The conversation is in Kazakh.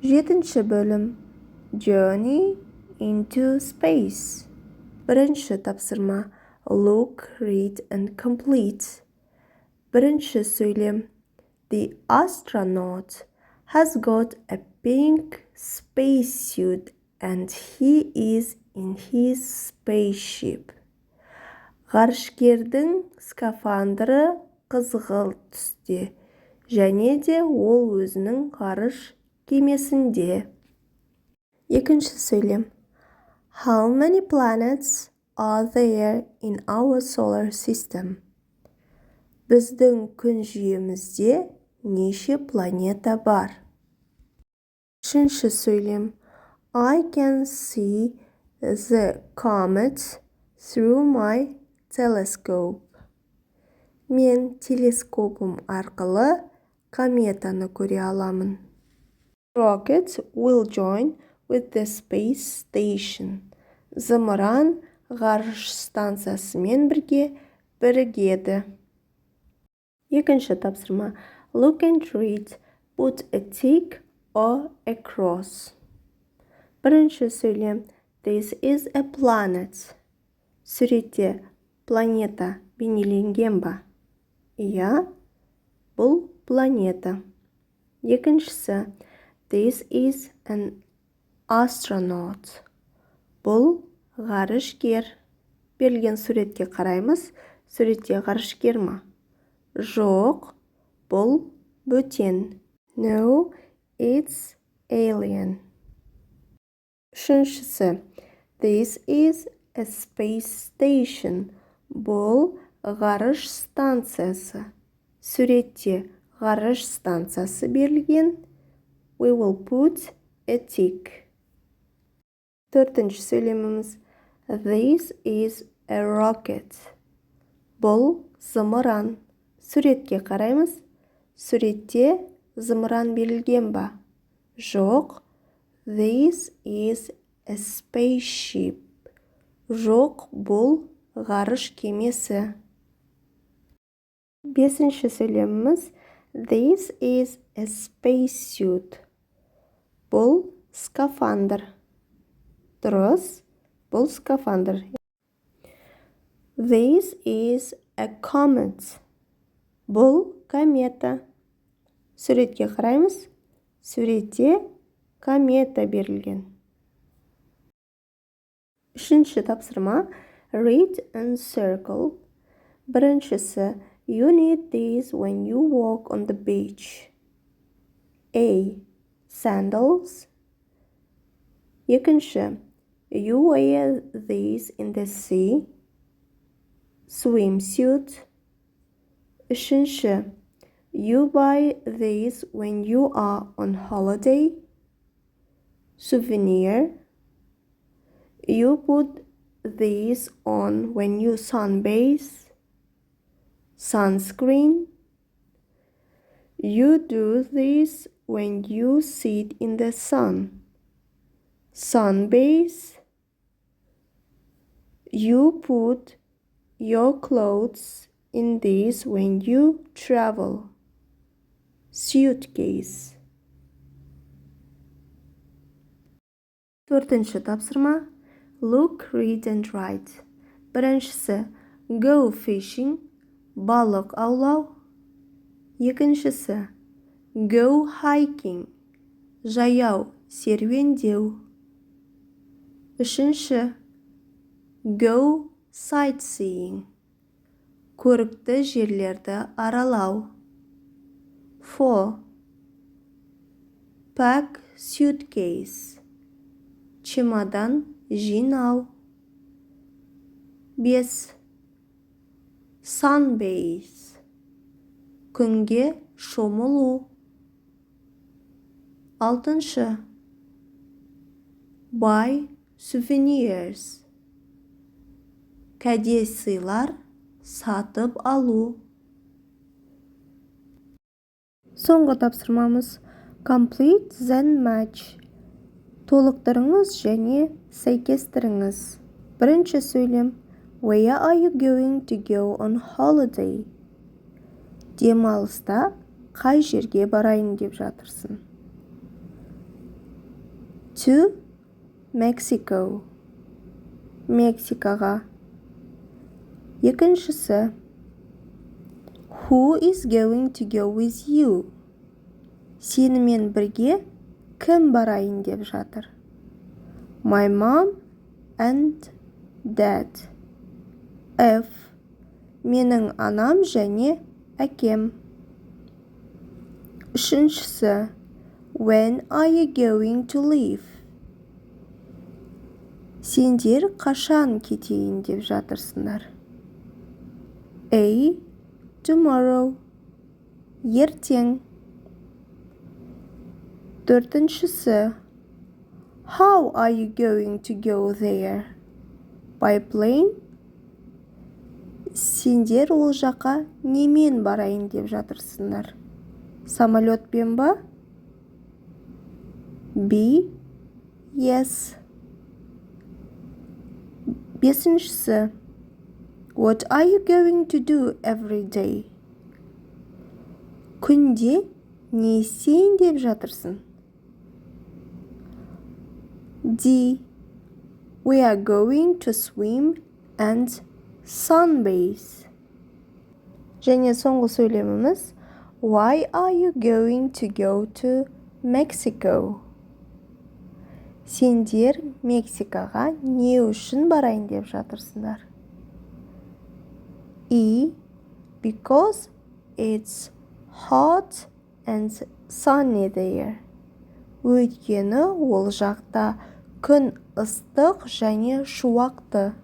7-ші бөлім. Journey into space. Бірінші тапсырма. Look, read and complete. Бірінші сөйлем. The astronaut has got a pink spacesuit and he is in his spaceship. Ғарышкердің скафандры қызғылт түсте, және де ол өзінің ғарыш кемесінде. Екінші сөйлем. How many planets are there in our solar system? Біздің күн жүйемізде неше планета бар? Үшінші сөйлем. I can see the comet through my telescope. Мен телескопым арқылы кометаны көре аламын. Rocket will join with the space station. Зымыран ғарыш станциясымен бірге бірігеді. Екінші тапсырма. Look and read. Put a tick or a cross. Бірінші сөйлем. This is a planet. Суретте планета бейнеленген ба? Иә, бұл планета. Екіншісі. This is an astronaut. Бұл ғарышкер. Берілген суретке қараймыз. Суретте ғарышкер ма? Жоқ, бұл бөтен. No, it's alien. Үшіншісі. This is a space station. Бұл ғарыш станциясы. Суретте ғарыш станциясы берілген. We will put a tick. Төртінші сөйлеміміз. This is a rocket. Бұл зымыран. Суретке қараймыз. Суретте зымыран берілген ба? Жоқ. This is a spaceship. Жоқ, бұл ғарыш кемесі. Бесінші сөйлеміміз. This is a spacesuit. Бұл скафандр. Дұрыс, бұл скафандр. This is a comet. Бұл комета. Суретке қараймыз. Суретте комета берілген. Үшінші тапсырма. Read and circle. Біріншісі. You need these when you walk on the beach. A. Sandals. Екінші. You wear these in the sea. Swimsuit. Үшінші. You buy these when you are on holiday. Souvenir. You put these on when you sunbathe. Sunscreen. You do this when you sit in the sun. Sunbathe. You put your clothes in this when you travel. Suitcase. Төртінші тапсырма. Look, read and write. Біріншісі. Go fishing. Балық аулау. Екіншісі. Go hiking. Жаяу серуендеу. Үшінші. Go sightseeing. Көрікті жерлерді аралау. 4. Pack suitcase. Чемодан жинау. 5. Sunbathe. Күнге шомылу. 6. Buy souvenirs. Кәде сыйлар сатып алу. Соңғы тапсырмамыз. Complete then match. Толықтырыңыз және сәйкестіріңіз. Бірінші сөйлем. Where are you going to go on holiday? Демалыста қай жерге барайын деп жатырсың? To Mexico. Мексикаға. Екіншісі. Who is going to go with you? Сенімен бірге кім барайын деп жатыр? My mom and dad. F. Менің анам және әкем. Үшіншісі. When are you going to leave? Сендер қашан кетейін деп жатырсыңдар? A. Tomorrow. Ертең. Төртіншісі. How are you going to go there? By plane? Сендер ол жаққа немен барайын деп жатырсыңдар? Самолетпен ба? B. Yes. Бесіншісі. What are you going to do every day? Күнде не істейін деп жатырсың? D. We are going to swim and sunbathe. Және соңғы сөйлеміміз. Why are you going to go to Mexico? Сендер Мексикаға не үшін барайын деп жатырсыңдар? E. Because it's hot and sunny there. Өйткені ол жақта күн ыстық және шуақты.